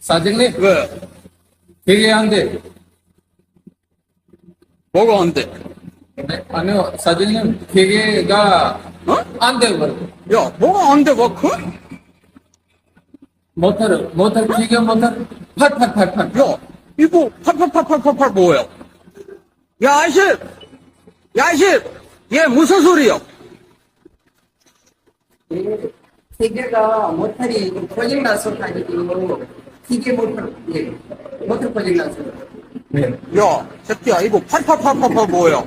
사장님, 왜? 되게 안 돼. 뭐가 안 돼? 네, 아니요, 사장님, 기계가 어? 안 돼. 야, 뭐가 안 돼, 마크? 모터, 기계 모터, 팔팔팔팔. 야, 이거 888888 뭐야? 야, 아저씨! 야, 아저씨! 얘 무슨 소리야? 기계가 모터리 고장 나서 가지고 기계 모터 예 모터 고장 나서 네. 야, 새끼야, 이거 888888 뭐야?